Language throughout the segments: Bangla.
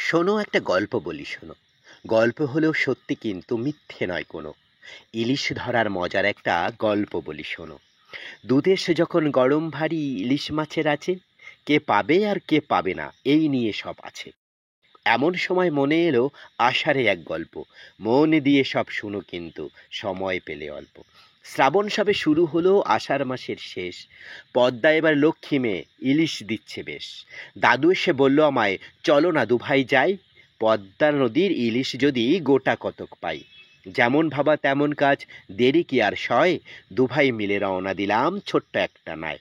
শোনো, একটা গল্প বলি শোনো। গল্প হলেও সত্যি, কিন্তু মিথ্যে নয় কোনো। ইলিশ ধরার মজার একটা গল্প বলি শোনো। দুদেশ যখন গরম ভারী, ইলিশ মাছের আছে, কে পাবে আর কে পাবে না এই নিয়ে সব আছে। এমন সময় মনে এলো আষাঢ়ে এক গল্প। মন দিয়ে সব শুনো, কিন্তু সময় পেলে অল্প। শ্রাবণ সবে শুরু হলো, আষাঢ় মাসের শেষ। পদ্মা এবার লক্ষ্মী মেয়ে, ইলিশ দিচ্ছে বেশ। দাদু এসে বলল আমায়, চলো না দুভাই যাই, পদ্মা নদীর ইলিশ যদি গোটা কতক পাই। যেমন ভাবা তেমন কাজ, দেরি কি আর সয়। দুভাই মিলে রওনা দিলাম ছোট্ট একটা নায়।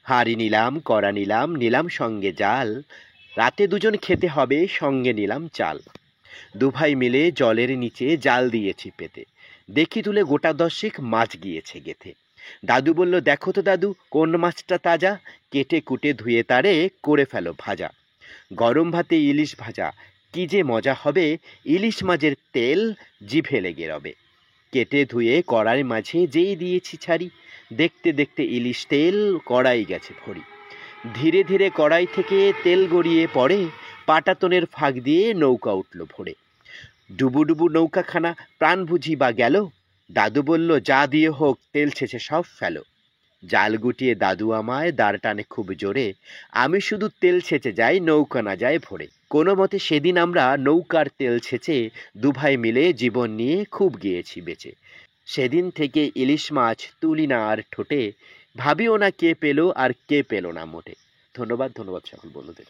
হাঁড়ি নিলাম, কড়া নিলাম, নিলাম সঙ্গে জাল। রাতে দুজন খেতে হবে, সঙ্গে নিলাম চাল। দুভাই মিলে জলের নিচে জাল দিয়েছি পেতে। দেখি তুলে গোটা দশেক মাছ গিয়েছে গেথে। দাদু বলল, দেখো তো দাদু, কোন মাছটা তাজা, কেটে কুটে ধুয়ে তারে করে ফেলো ভাজা। গরম ভাতে ইলিশ ভাজা, কি যে মজা হবে। ইলিশ মাছের তেল জিভে লেগে রবে। কেটে ধুয়ে কড়াই মাঝে যেই দিয়েছি ছাড়ি, দেখতে দেখতে ইলিশ তেল কড়াই গেছে ভরি। ধীরে ধীরে কড়াই থেকে তেল গড়িয়ে পড়ে, পাটাতনের ফাঁক দিয়ে নৌকা উঠল ভরে। ডুবু ডুবু নৌকাখানা প্রাণ বুঝি বা গেল। দাদু বলল, যা দিয়ে হোক তেল ছেঁচে সব ফেলো। জাল গুটিয়ে দাদু আমায় দাঁড় টানে খুব জোরে। আমি শুধু তেল ছেঁচে যাই, নৌকা না যায় ভরে। কোনো মতে সেদিন আমরা নৌকার তেল ছেঁচে দুভাই মিলে জীবন নিয়ে খুব গিয়েছি বেঁচে। সেদিন থেকে ইলিশ মাছ তুলি না আর ঠোঁটে, ভাবিও না কে পেল আর কে পেল না মোটে। ধন্যবাদ, ধন্যবাদ সকল বন্ধুদের।